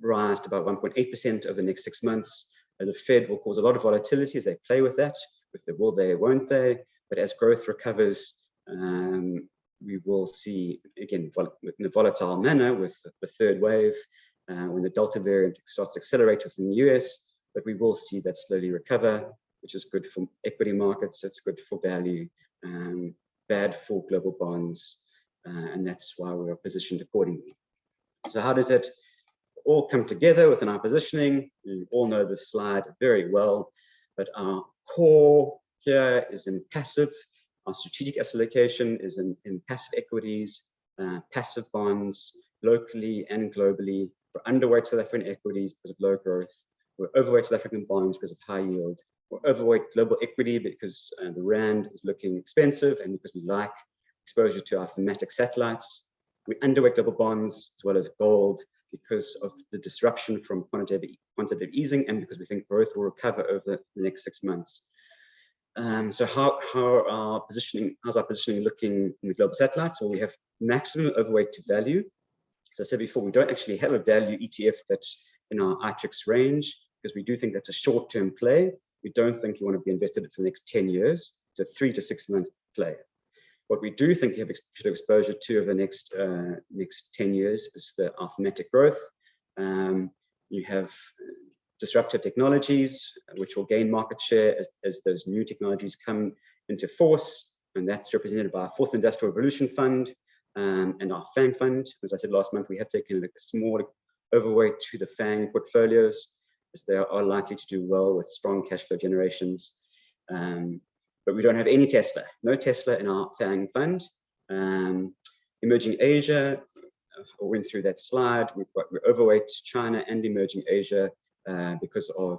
rise to about 1.8% over the next 6 months. The Fed will cause a lot of volatility as they play with that. If they will, they won't they? But as growth recovers, we will see again in a volatile manner with the third wave, when the Delta variant starts to accelerate within the US. But we will see that slowly recover, which is good for equity markets. It's good for value, bad for global bonds, and that's why we are positioned accordingly. So how does it all come together within our positioning? You all know this slide very well, but our core here is in passive. Our strategic asset allocation is in passive equities, passive bonds, locally and globally. We're underweight South African equities because of low growth. We're overweight South African bonds because of high yield. We're overweight global equity because the rand is looking expensive and because we like exposure to our thematic satellites. We underweight global bonds as well as gold because of the disruption from quantitative easing and because we think growth will recover over the next 6 months. So how's our positioning looking in the global satellites? Well, we have maximum overweight to value. As I said before, we don't actually have a value ETF that's in our ITRIX range because we do think that's a short-term play. We don't think you want to be invested for the next 10 years. It's a 3 to 6 month play. What we do think you have exposure to over the next 10 years is our thematic growth. You have disruptive technologies, which will gain market share as those new technologies come into force. And that's represented by our Fourth Industrial Revolution Fund and our FANG Fund. As I said last month, we have taken a small overweight to the FANG portfolios as they are likely to do well with strong cash flow generations. But we don't have any Tesla, no Tesla in our FANG fund. Emerging Asia, I went through that slide. We're overweight China and emerging Asia because of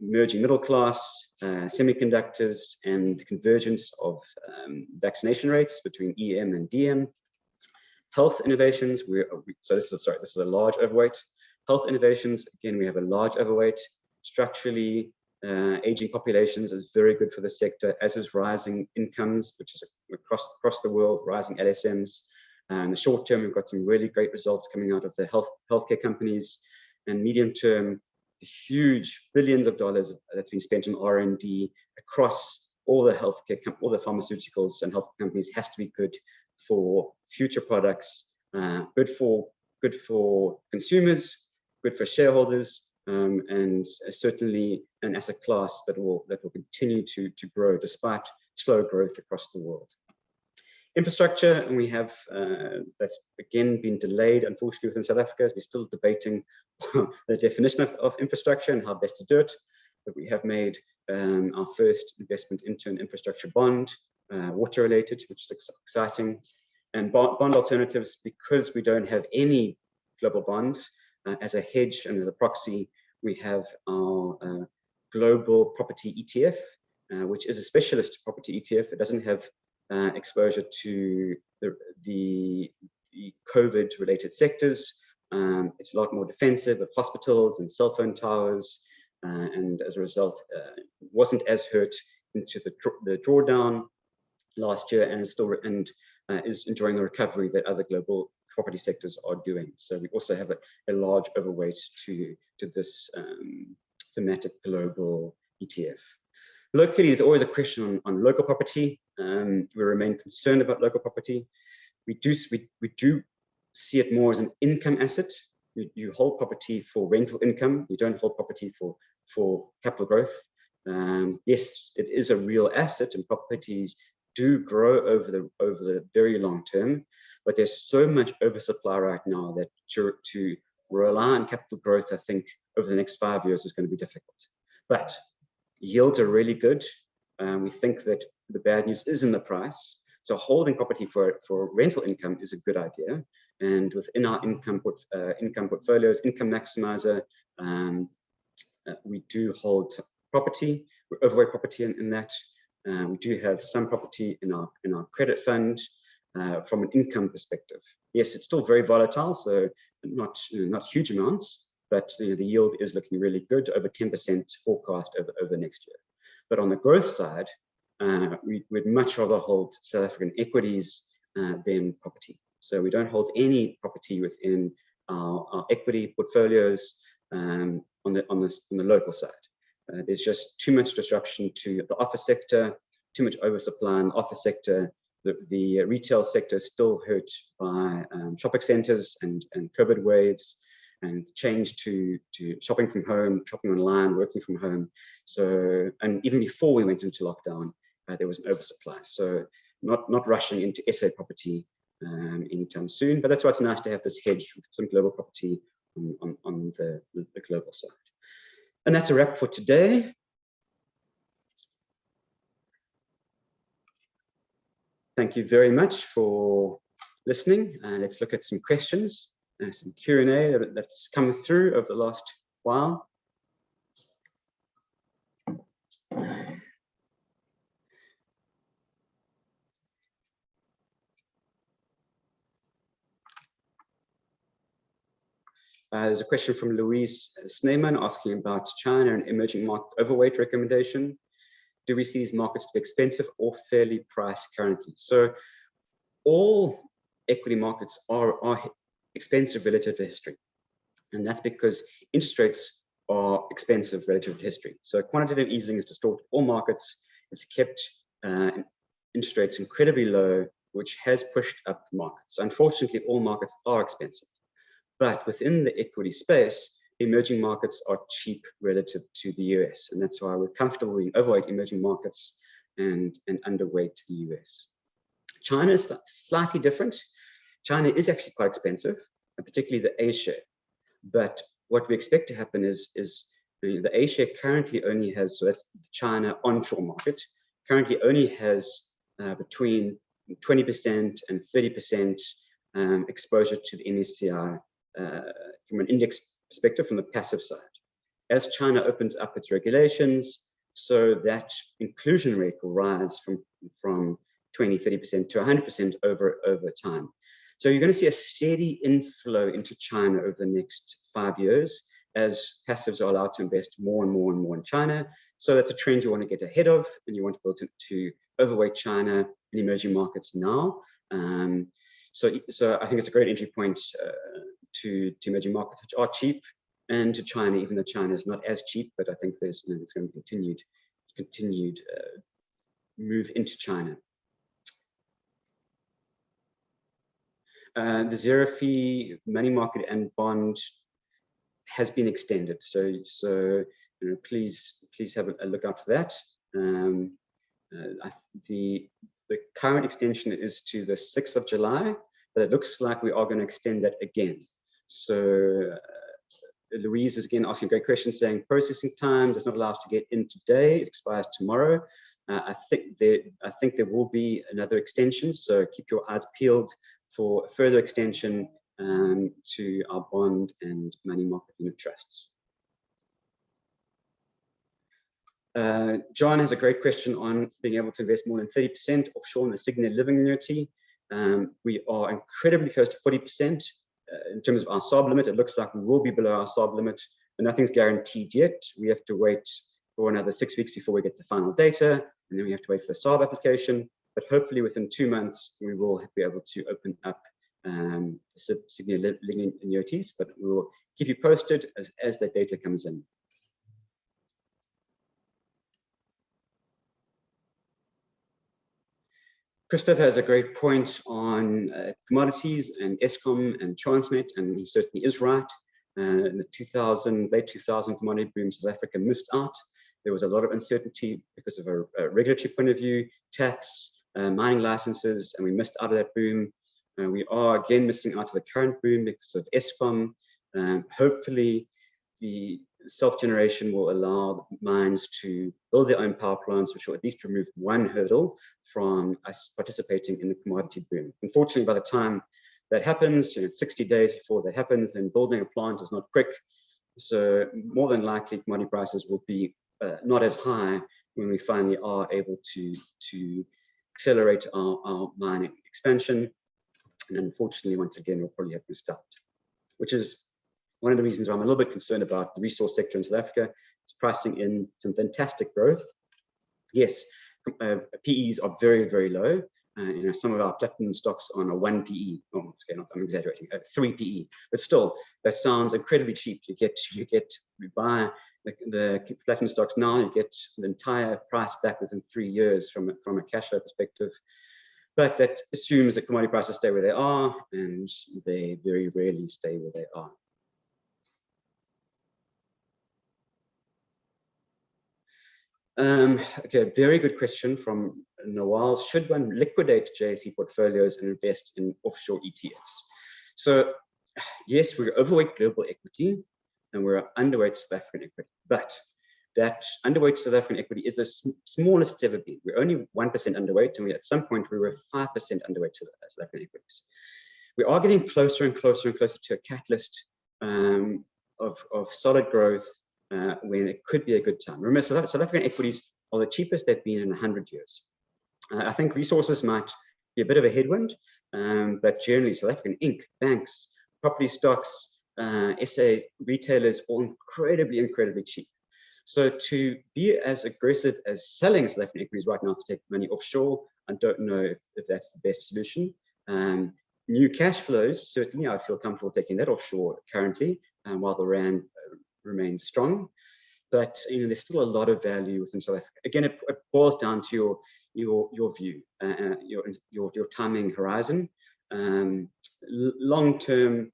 emerging middle class, semiconductors, and the convergence of vaccination rates between EM and DM. Health innovations, so this is a large overweight. Health innovations, again, we have a large overweight. Structurally, aging populations is very good for the sector, as is rising incomes, which is across the world, rising LSMs. In the short term, we've got some really great results coming out of the healthcare companies, and medium term, the huge billions of dollars that's been spent on R&D across all the healthcare, all the pharmaceuticals and health companies has to be good for future products, good for consumers, good for shareholders, and certainly an asset class that will continue to grow despite slow growth across the world. Infrastructure, and we have that's again been delayed, unfortunately, within South Africa, as we're still debating the definition of infrastructure and how best to do it. But we have made our first investment into an infrastructure bond, water related, which is exciting. And bond alternatives, because we don't have any global bonds, as a hedge and as a proxy, we have our global property ETF, which is a specialist property ETF. It doesn't have exposure to the COVID related sectors. It's a lot more defensive with hospitals and cell phone towers, and as a result, wasn't as hurt into the drawdown last year, and is enjoying the recovery that other global property sectors are doing. So we also have a large overweight to this thematic global ETF. Locally, there's always a question on local property. We remain concerned about local property. We do see it more as an income asset. You hold property for rental income. You don't hold property for capital growth. Yes, it is a real asset, and properties do grow over the very long term. But there's so much oversupply right now that to rely on capital growth, I think, over the next 5 years is going to be difficult. But yields are really good. We think that the bad news is in the price. So holding property for rental income is a good idea. And within our income portfolios, income maximizer, we do hold property. We're overweight property in that. We do have some property in our credit fund from an income perspective. Yes, it's still very volatile, so not huge amounts, but the yield is looking really good, over 10% forecast over next year. But on the growth side, we'd much rather hold South African equities than property. So we don't hold any property within our equity portfolios on the local side. There's just too much disruption to the office sector, too much oversupply in the office sector. The retail sector is still hurt by shopping centers and COVID waves, and change to shopping from home, shopping online, working from home. So, and even before we went into lockdown, there was an oversupply. So not rushing into SA property anytime soon, but that's why it's nice to have this hedge with some global property on the global side. And that's a wrap for today. Thank you very much for listening. Let's look at some questions, some Q&A that's come through over the last while. There's a question from Louise Sneeman asking about China and emerging market overweight recommendation. Do we see these markets to be expensive or fairly priced currently? So all equity markets are expensive relative to history. And that's because interest rates are expensive relative to history. So quantitative easing is distorted all markets. It's kept interest rates incredibly low, which has pushed up markets. Unfortunately, all markets are expensive. But within the equity space, emerging markets are cheap relative to the US. And that's why we're comfortable being overweight emerging markets and underweight the US. China is slightly different. China is actually quite expensive, and particularly the A share. But what we expect to happen is the A share currently only has, so that's the China onshore market, currently only has between 20% and 30% exposure to the MSCI from an index perspective, from the passive side. As China opens up its regulations, so that inclusion rate will rise from 20, 30% to 100% over time. So you're going to see a steady inflow into China over the next 5 years as passives are allowed to invest more and more and more in China. So that's a trend you want to get ahead of, and you want to be able to overweight China and emerging markets now. So I think it's a great entry point to emerging markets, which are cheap, and to China, even though China is not as cheap, but I think there's going to be continued move into China. The zero fee money market and bond has been extended, so please have a look out for that. The current extension is to the 6th of July, but it looks like we are going to extend that again. So Louise is again asking a great question, saying processing time does not allow us to get in today, it expires tomorrow. I think there will be another extension, so keep your eyes peeled for further extension to our bond and money market unit trusts. John has a great question on being able to invest more than 30% offshore in the Sygnia living annuity. We are incredibly close to 40% in terms of our SARB limit. It looks like we will be below our SARB limit, but nothing's guaranteed yet. We have to wait for another 6 weeks before we get the final data, and then we have to wait for the SARB application. But hopefully within 2 months, we will be able to open up Sygnia living annuities, but we will keep you posted as that data comes in. Christoph has a great point on commodities and Eskom and Transnet, and he certainly is right. In the late 2000 commodity boom, South Africa missed out. There was a lot of uncertainty because of a regulatory point of view, tax, mining licenses, and we missed out of that boom. We are again missing out of the current boom because of Eskom. Hopefully, the self-generation will allow mines to build their own power plants, which will at least remove one hurdle from us participating in the commodity boom. Unfortunately, by the time that happens, 60 days before that happens, then building a plant is not quick. So more than likely, commodity prices will be not as high when we finally are able to accelerate our mining expansion. And unfortunately, once again, we'll probably have to start, which is one of the reasons why I'm a little bit concerned about the resource sector in South Africa. It's pricing in some fantastic growth. Yes, PEs are very, very low. Some of our platinum stocks on a 1 PE. Oh, okay, I'm exaggerating. 3 PE, but still, that sounds incredibly cheap. You buy the platinum stocks now. You get the entire price back within 3 years from a cash flow perspective. But that assumes that commodity prices stay where they are, and they very rarely stay where they are. Okay, very good question from Nawal. Should one liquidate JSE portfolios and invest in offshore ETFs? So yes, we're overweight global equity and we're underweight South African equity, but that underweight South African equity is the smallest it's ever been. We're only 1% underweight, and at some point we were 5% underweight South African equities. We are getting closer and closer and closer to a catalyst of solid growth when it could be a good time. Remember, South African equities are the cheapest they've been in 100 years. I think resources might be a bit of a headwind, but generally South African Inc., banks, property stocks, SA retailers, all incredibly cheap. So to be as aggressive as selling South African equities right now to take money offshore, I don't know if that's the best solution. New cash flows, certainly I feel comfortable taking that offshore currently, while the Rand remains strong. But there's still a lot of value within South Africa. Again, it boils down to your view, your timing horizon. Long term,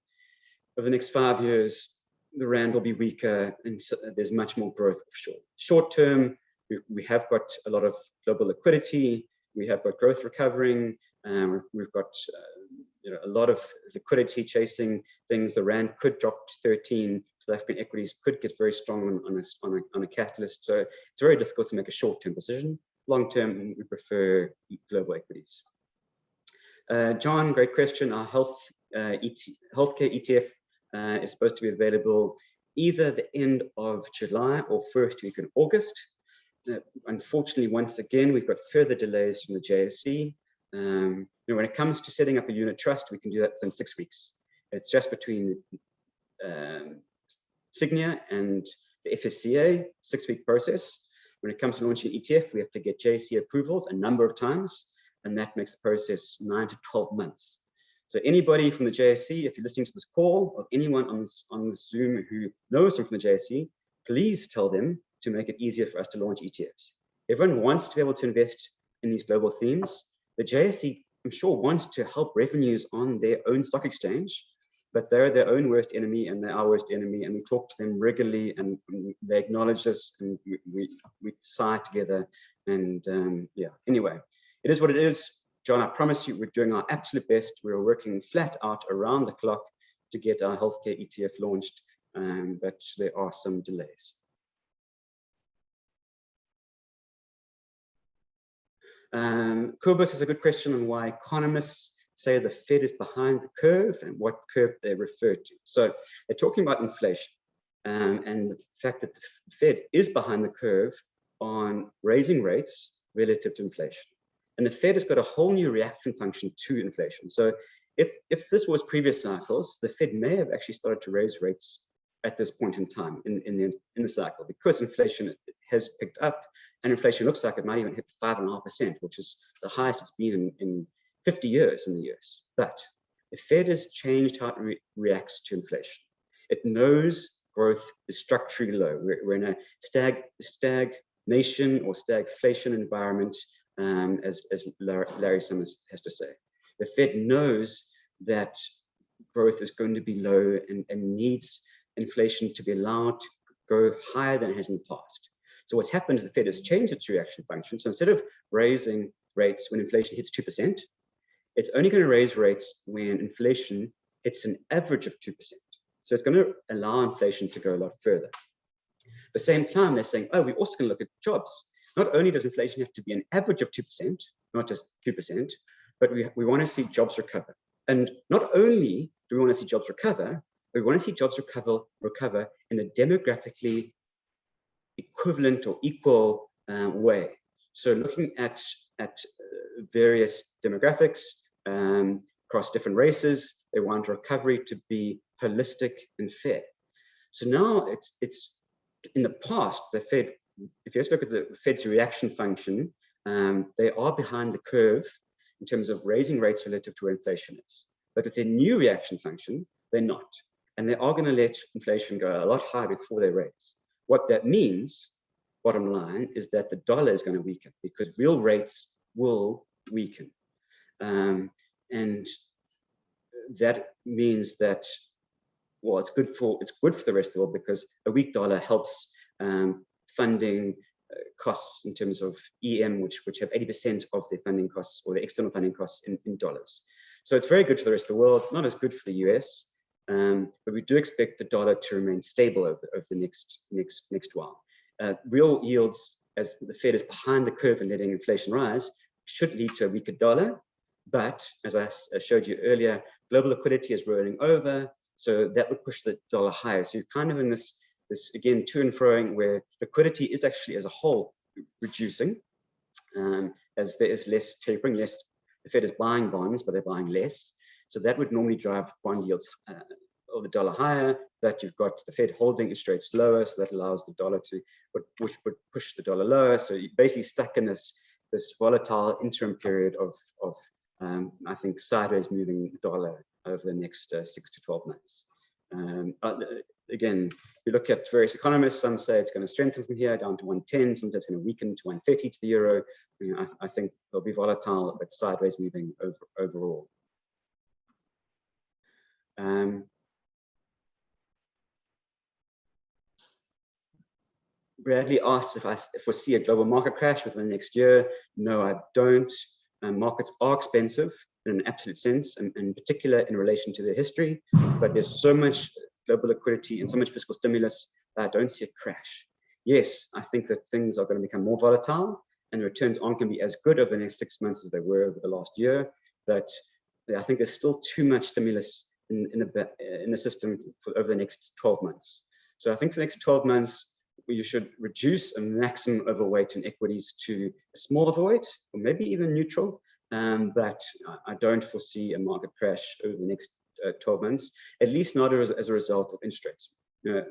over the next 5 years, the Rand will be weaker and so there's much more growth offshore. Short term, we have got a lot of global liquidity. We have got growth recovering. We've got a lot of liquidity chasing things. The Rand could drop to 13. South African equities could get very strong on a catalyst. So it's very difficult to make a short-term decision. Long-term, we prefer global equities. John, great question. Our healthcare ETF is supposed to be available either the end of July or first week in August. Unfortunately, once again, we've got further delays from the JSE. When it comes to setting up a unit trust, we can do that within 6 weeks. It's just between Sygnia and the FSCA, 6-week process. when it comes to launching an ETF, we have to get JSE approvals a number of times, and that makes the process 9 to 12 months. So anybody from the JSE, if you're listening to this call, or anyone on Zoom who knows them from the JSE, please tell them to make it easier for us to launch ETFs. Everyone wants to be able to invest in these global themes. The JSE, I'm sure, wants to help revenues on their own stock exchange, but they're their own worst enemy and they're our worst enemy. And we talk to them regularly and they acknowledge this and we side together. And yeah, anyway, it is what it is. John, I promise you, we're doing our absolute best. We're working flat out around the clock to get our healthcare ETF launched, but there are some delays. Kobus has a good question on why economists say the Fed is behind the curve and what curve they refer to. So they're talking about inflation and the fact that the Fed is behind the curve on raising rates relative to inflation. And the Fed has got a whole new reaction function to inflation. So if this was previous cycles, the Fed may have actually started to raise rates at this point in time in the cycle, because inflation has picked up and inflation looks like it might even hit 5.5%, which is the highest it's been in 50 years in the US. But the Fed has changed how it reacts to inflation. It knows growth is structurally low. We're in a stagnation or stagflation environment, as Larry Summers has to say. The Fed knows that growth is going to be low and needs inflation to be allowed to go higher than it has in the past. So what's happened is the Fed has changed its reaction function. So instead of raising rates when inflation hits 2%, it's only going to raise rates when inflation hits an average of 2%. So it's going to allow inflation to go a lot further. At the same time, they're saying, oh, we're also going to look at jobs. Not only does inflation have to be an average of 2%, not just 2%, but we want to see jobs recover. And not only do we want to see jobs recover, but we want to see jobs recover in a demographically equivalent or equal way. So looking at various demographics across different races, they want recovery to be holistic and fair. So now it's in the past, the Fed, if you just look at the Fed's reaction function, they are behind the curve in terms of raising rates relative to where inflation is. But with their new reaction function, they're not. And they are going to let inflation go a lot higher before they raise. What that means, bottom line, is that the dollar is going to weaken because real rates will weaken. And that means that, well, it's good for the rest of the world because a weak dollar helps funding costs in terms of EM, which have 80% of their funding costs or the external funding costs in dollars. So it's very good for the rest of the world, not as good for the US, but we do expect the dollar to remain stable over the next while. Real yields, as the Fed is behind the curve and letting inflation rise, should lead to a weaker dollar. But as I showed you earlier, global liquidity is rolling over, so that would push the dollar higher. So you're kind of in this again to and froing where liquidity is actually as a whole reducing, as there is less tapering, the Fed is buying bonds, but they're buying less. So that would normally drive bond yields or the dollar higher, that you've got the Fed holding interest rates lower, so that allows the dollar to, which would push the dollar lower. So you're basically stuck in this volatile interim period of I think sideways moving dollar over the next 6 to 12 months. Again, if you look at various economists, some say it's going to strengthen from here down to 110, sometimes it's going to weaken to 130 to the euro. I think they'll be volatile, but sideways moving overall. Bradley asks if I foresee a global market crash within the next year. No, I don't. Markets are expensive in an absolute sense, and in particular in relation to their history, but there's so much global liquidity and so much fiscal stimulus that I don't see a crash. Yes, I think that things are going to become more volatile and the returns aren't going to be as good over the next 6 months as they were over the last year, but I think there's still too much stimulus in the system over the next 12 months. So I think for the next 12 months, you should reduce a maximum overweight in equities to a small overweight, or maybe even neutral. But I don't foresee a market crash over the next 12 months, at least not as a result of interest rates.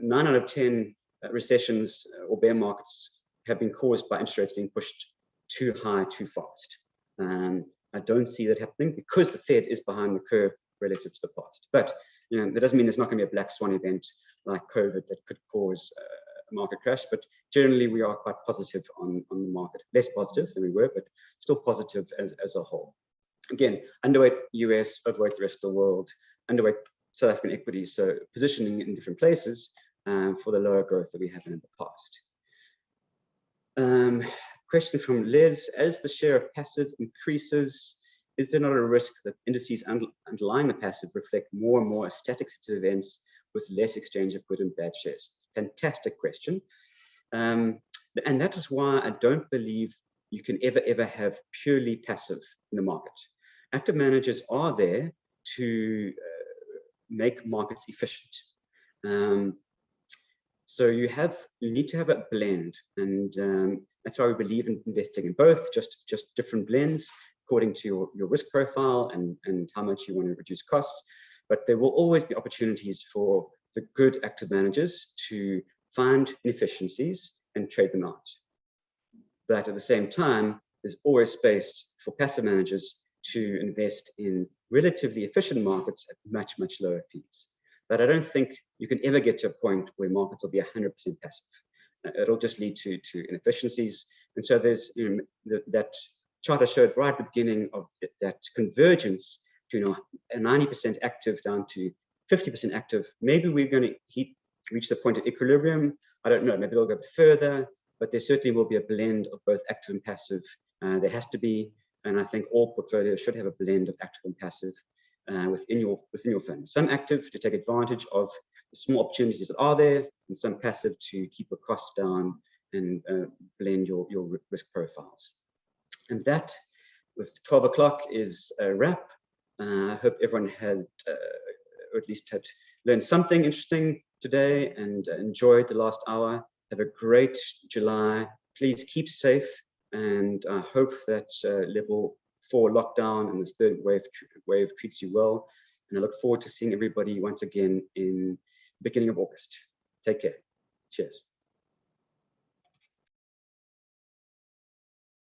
9 out of 10 recessions or bear markets have been caused by interest rates being pushed too high, too fast. I don't see that happening because the Fed is behind the curve relative to the past. But that doesn't mean there's not going to be a black swan event like COVID that could cause a market crash. But generally, we are quite positive on the market. Less positive than we were, but still positive as a whole. Again, underweight US, overweight the rest of the world, underweight South African equities, so positioning in different places for the lower growth that we have in the past. Question from Les, as the share of passive increases, is there not a risk that indices underlying the passive reflect more and more static set of events with less exchange of good and bad shares? Fantastic question. And that is why I don't believe you can ever have purely passive in the market. Active managers are there to make markets efficient. So you need to have a blend, and that's why we believe in investing in both, just different blends according to your risk profile and how much you want to reduce costs. But there will always be opportunities for the good active managers to find inefficiencies and trade them out. But at the same time, there's always space for passive managers to invest in relatively efficient markets at much lower fees. But I don't think you can ever get to a point where markets will be 100% passive. It'll just lead to inefficiencies. And so there's that chart I showed right at the beginning of that convergence to a 90% active down to 50% active. Maybe we're going to reach the point of equilibrium. I don't know. Maybe they'll go further, but there certainly will be a blend of both active and passive. There has to be, and I think all portfolios should have a blend of active and passive within your fund. Some active to take advantage of the small opportunities that are there, and some passive to keep the costs down and blend your risk profiles. And that, with 12 o'clock, is a wrap. I hope everyone had, or at least had learned something interesting today and enjoyed the last hour. Have a great July. Please keep safe, and I hope that level 4 lockdown and this third wave treats you well. And I look forward to seeing everybody once again in the beginning of August. Take care. Cheers.